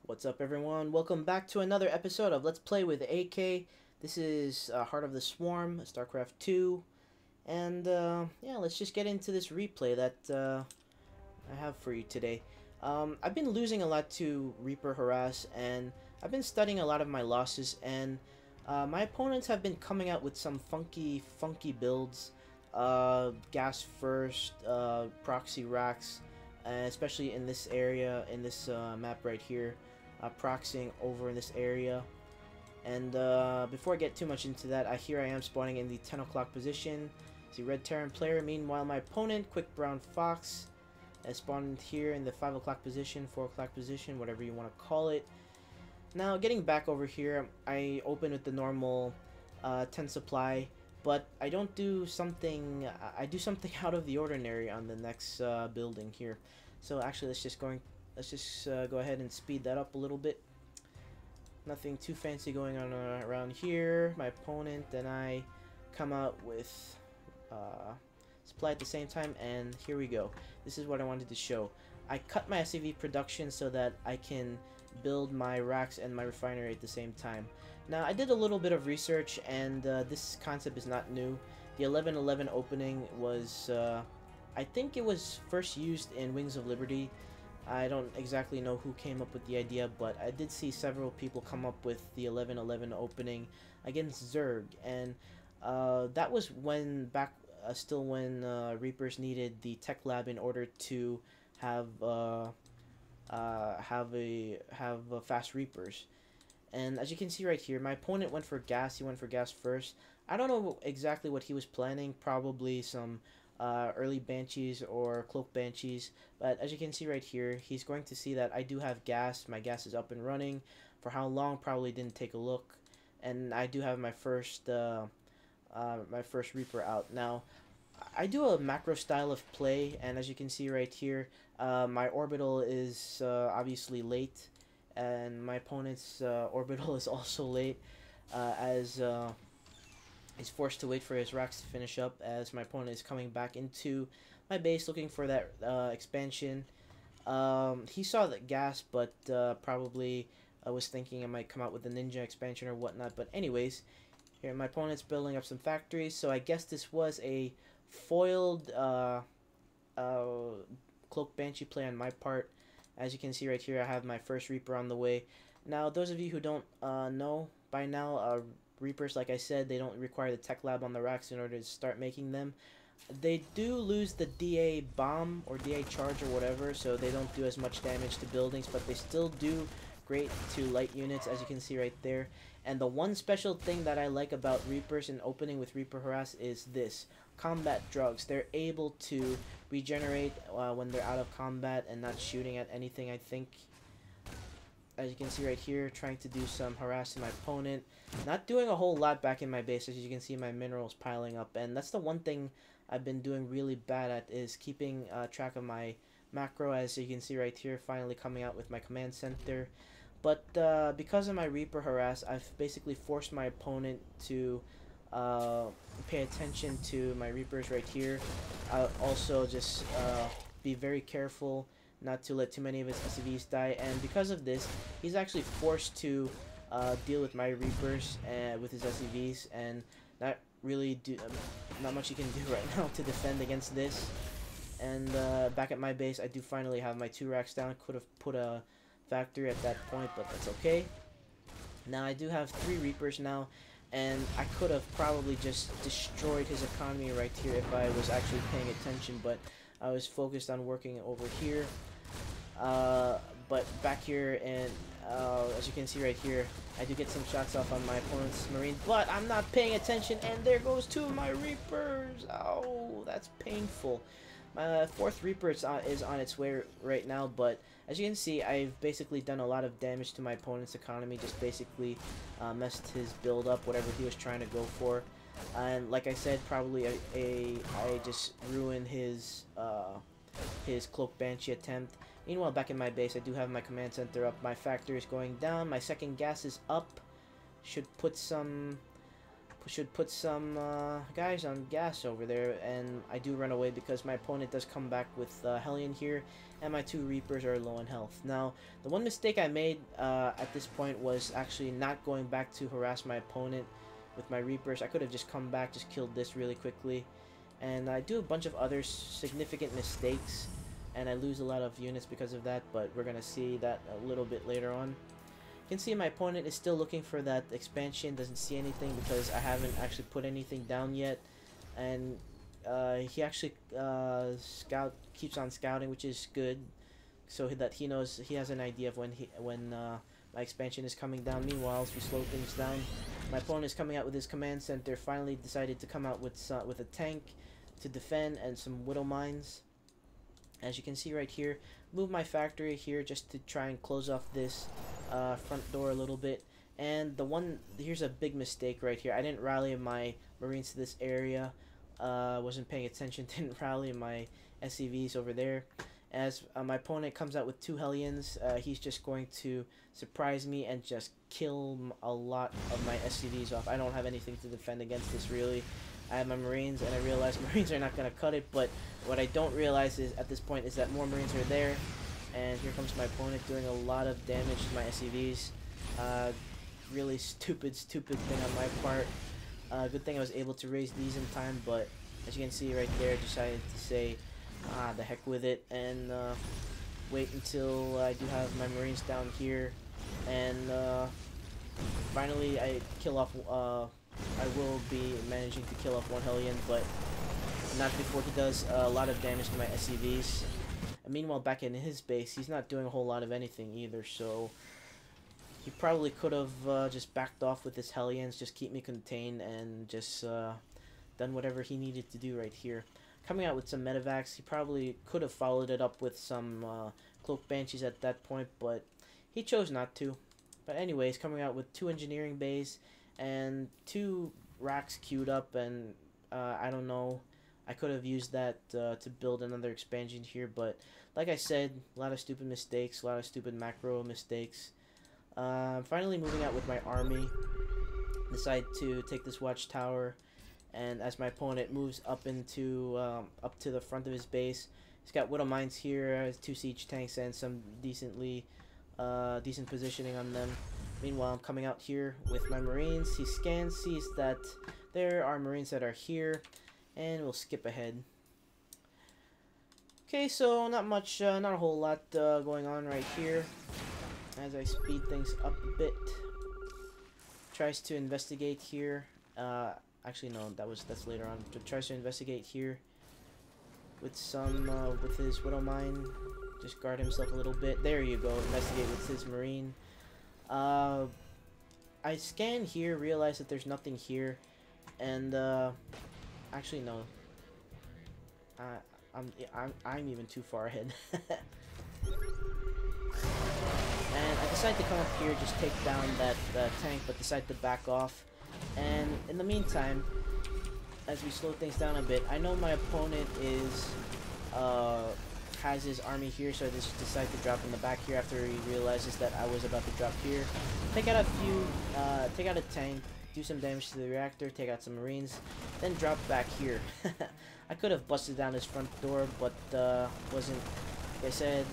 What's up, everyone? Welcome back to another episode of Let's Play with AK. This is Heart of the Swarm, StarCraft 2. And, yeah, let's just get into this replay that I have for you today. I've been losing a lot to Reaper Harass, and I've been studying a lot of my losses, and my opponents have been coming out with some funky builds. Gas first, proxy racks, especially in this area, in this map right here. Proxying over in this area. And before I get too much into that, here I am spawning in the 10 o'clock position. See Red Terran player. Meanwhile, my opponent, Quick Brown Fox, has spawned here in the 5 o'clock position, 4 o'clock position, whatever you want to call it. Now, getting back over here, I open with the normal 10 supply, but I don't do something. I do something out of the ordinary on the next building here. So actually, let's just go ahead and speed that up a little bit. Nothing too fancy going on around here. My opponent and I come out with supply at the same time, and here we go. This is what I wanted to show. I cut my SCV production so that I can build my racks and my refinery at the same time. Now, I did a little bit of research, and this concept is not new. The 11-11 opening was, I think it was first used in Wings of Liberty. I don't exactly know who came up with the idea, but I did see several people come up with the 11-11 opening against Zerg, and that was when still when Reapers needed the tech lab in order to have fast Reapers. And as you can see right here, my opponent went for gas. He went for gas first. I don't know exactly what he was planning. Probably some early Banshees or Cloak Banshees, but as you can see right here, he's going to see that I do have gas. My gas is up and running. For how long, probably didn't take a look. And I do have my first Reaper out. Now, I do a macro style of play, and as you can see right here, my orbital is obviously late, and my opponent's orbital is also late, as he's forced to wait for his racks to finish up, as my opponent is coming back into my base looking for that expansion. He saw the gas, but probably was thinking I might come out with the ninja expansion or whatnot. But anyways, here my opponent's building up some factories, so I guess this was a foiled Cloak Banshee play on my part. As you can see right here, I have my first Reaper on the way. Now, those of you who don't know by now, Reapers, like I said, they don't require the tech lab on the racks in order to start making them. They do lose the DA bomb or DA charge or whatever, so they don't do as much damage to buildings, but they still do great to light units, as you can see right there. And the one special thing that I like about Reapers in opening with Reaper Harass is this: combat drugs. They're able to regenerate when they're out of combat and not shooting at anything, I think. As you can see right here, trying to do some harass to my opponent. Not doing a whole lot back in my base. As you can see, my minerals piling up. And that's the one thing I've been doing really bad at, is keeping track of my macro. As you can see right here, finally coming out with my command center. But because of my Reaper harass, I've basically forced my opponent to pay attention to my Reapers right here. I'll also just be very careful not to let too many of his SCVs die, and because of this, he's actually forced to deal with my Reapers and with his SCVs, and not much he can do right now to defend against this. And back at my base, I do finally have my 2 racks down. Could have put a factory at that point, but that's okay. Now I do have 3 Reapers now, and I could have probably just destroyed his economy right here if I was actually paying attention, but I was focused on working over here. But back here, and as you can see right here, I do get some shots off on my opponent's Marines, but I'm not paying attention, and there goes 2 of my Reapers. Oh, that's painful. My 4th Reaper is on its way right now, but as you can see, I've basically done a lot of damage to my opponent's economy, just basically messed his build up, whatever he was trying to go for. And like I said, probably I just ruined his Cloak Banshee attempt. Meanwhile, back in my base, I do have my command center up. My factory is going down. My second gas is up. Should put some should put some guys on gas over there, and I do run away because my opponent does come back with Hellion here, and my 2 Reapers are low in health. Now, the one mistake I made at this point was actually not going back to harass my opponent with my Reapers. I could have just come back, just killed this really quickly, and I do a bunch of other significant mistakes, and I lose a lot of units because of that, but we're going to see that a little bit later on. You can see my opponent is still looking for that expansion, doesn't see anything because I haven't actually put anything down yet, and he actually keeps on scouting, which is good, so that he knows, he has an idea of when my expansion is coming down. Meanwhile, as we slow things down, my opponent is coming out with his command center, finally decided to come out with a tank to defend and some widow mines. As you can see right here, move my factory here just to try and close off this front door a little bit. And here's a big mistake right here. I didn't rally my Marines to this area. Wasn't paying attention, didn't rally my SCVs over there. As my opponent comes out with 2 Hellions, he's just going to surprise me and just kill a lot of my SCVs off. I don't have anything to defend against this, really. I have my Marines, and I realize Marines are not going to cut it, but what I don't realize is at this point is that more Marines are there, and here comes my opponent doing a lot of damage to my SCVs. Really stupid thing on my part. Good thing I was able to raise these in time, but as you can see right there, I decided to say, the heck with it, and wait until I do have my Marines down here, and finally I kill off, I will be managing to kill off 1 Hellion, but not before he does a lot of damage to my SCVs. And meanwhile, back in his base, he's not doing a whole lot of anything either, so he probably could have just backed off with his Hellions, just keep me contained, and just done whatever he needed to do right here. Coming out with some medevacs, he probably could have followed it up with some cloak banshees at that point, but he chose not to. But anyways, coming out with 2 engineering bays and 2 racks queued up, and I don't know, I could have used that to build another expansion here, but like I said, a lot of stupid mistakes, a lot of stupid macro mistakes. Finally moving out with my army, decide to take this watchtower, and as my opponent moves up into up to the front of his base, he's got widow mines here, 2 siege tanks, and some decent positioning on them. Meanwhile, I'm coming out here with my Marines. He scans, sees that there are Marines that are here, and we'll skip ahead. Okay, so not much, not a whole lot going on right here. As I speed things up a bit, tries to investigate here. Actually, no, that's later on. Tries to investigate here with some with his widow mine. Just guard himself a little bit. There you go. Investigate with his Marine. I scan here, realize that there's nothing here, and actually no. I'm even too far ahead. And I decide to come up here, just take down that tank, but decide to back off. And in the meantime, as we slow things down a bit, I know my opponent has his army here, so I just decide to drop in the back here after he realizes that I was about to drop here. Take out a tank, do some damage to the reactor, take out some Marines, then drop back here. I could have busted down his front door, but wasn't, like I said,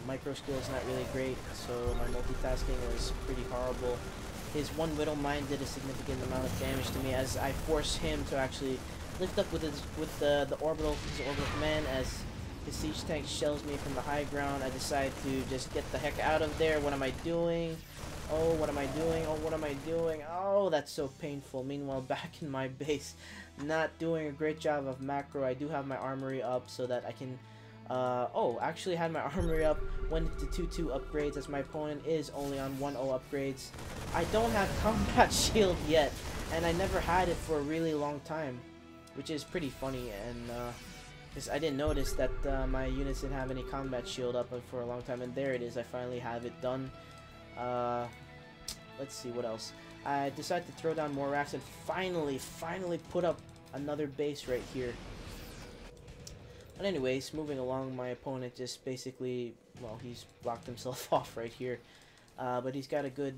micro skill is not really great, so my multitasking was pretty horrible. His 1 widow mine did a significant amount of damage to me as I forced him to actually lift up with the orbital command. As his siege tank shells me from the high ground, I decide to just get the heck out of there. What am I doing? Oh, what am I doing? Oh, what am I doing? Oh, that's so painful. Meanwhile, back in my base, not doing a great job of macro. I do have my armory up so that I can actually had my armory up, went into 2-2 upgrades as my opponent is only on 1-0 upgrades. I don't have combat shield yet, and I never had it for a really long time, which is pretty funny, and because I didn't notice that my units didn't have any combat shield up for a long time, and there it is, I finally have it done. Let's see what else. I decided to throw down more racks and finally put up another base right here. But anyways, moving along, my opponent just basically, well, he's blocked himself off right here. But he's got a good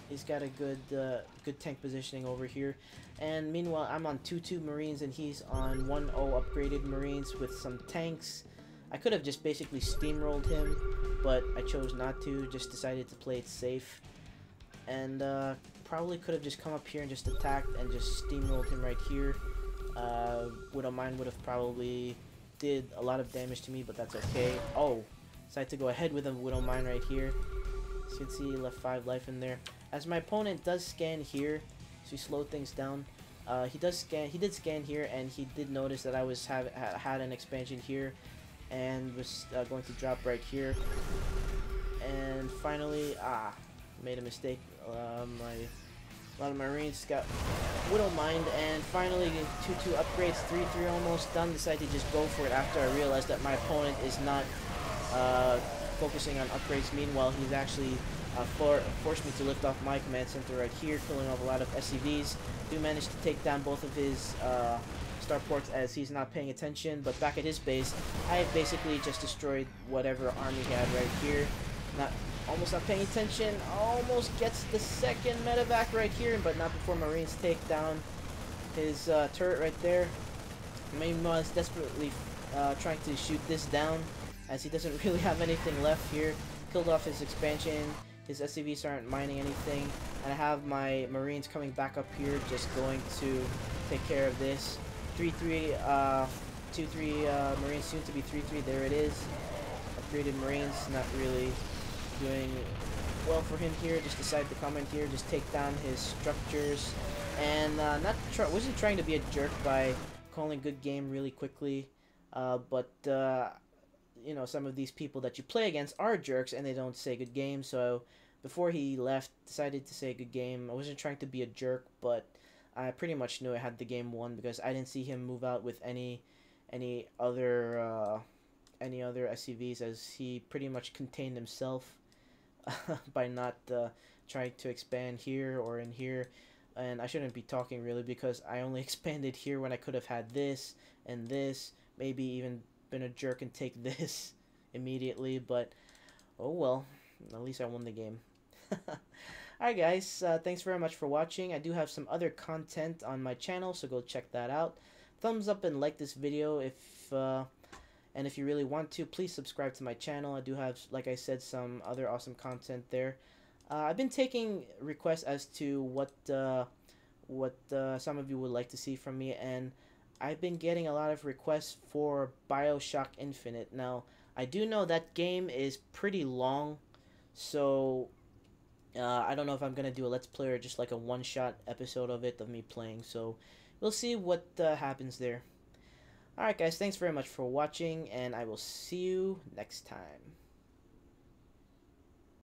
He's got a good tank positioning over here. And meanwhile, I'm on 2-2 Marines and he's on 1-0 upgraded Marines with some tanks. I could have just basically steamrolled him, but I chose not to. Just decided to play it safe. And probably could have just come up here and just attacked and just steamrolled him right here. Widow Mine would have probably did a lot of damage to me, but that's okay. Oh, decided to go ahead with a Widow Mine right here. So you can see he left 5 life in there. As my opponent does scan here, so he slowed things down. He did scan here, and he did notice that I had an expansion here, and was going to drop right here. And finally, made a mistake. A lot of Marines got Widow Mined, and finally 2-2 upgrades, 3-3 almost done. Decided to just go for it after I realized that my opponent is not focusing on upgrades. Meanwhile, he's actually forced me to lift off my command center right here, killing off a lot of SCVs. Do manage to take down both of his starports as he's not paying attention, but back at his base, I basically just destroyed whatever army he had right here. Almost not paying attention, almost gets the second medevac right here, but not before Marines take down his turret right there. Meanwhile, he's desperately trying to shoot this down, as he doesn't really have anything left here. Killed off his expansion, his SCVs aren't mining anything, and I have my Marines coming back up here, just going to take care of this. 3-3, 2-3 Marines, soon to be 3-3, there it is. Upgraded Marines, not really doing well for him here. Just decided to come in here, just take down his structures, and wasn't trying to be a jerk by calling good game really quickly, but you know, some of these people that you play against are jerks and they don't say good game. So before he left, decided to say good game. I wasn't trying to be a jerk, but I pretty much knew I had the game won because I didn't see him move out with any other SCVs, as he pretty much contained himself by not trying to expand here or in here. And I shouldn't be talking really, because I only expanded here when I could have had this and this, maybe even been a jerk and take this immediately, but oh well, at least I won the game. Alright guys, thanks very much for watching. I do have some other content on my channel, so go check that out. Thumbs up and like this video and if you really want to, please subscribe to my channel. I do have, like I said, some other awesome content there. I've been taking requests as to what some of you would like to see from me, and I've been getting a lot of requests for BioShock Infinite. Now, I do know that game is pretty long, so I don't know if I'm going to do a Let's Play or just like a one-shot episode of it, of me playing. So, we'll see what happens there. Alright guys, thanks very much for watching, and I will see you next time.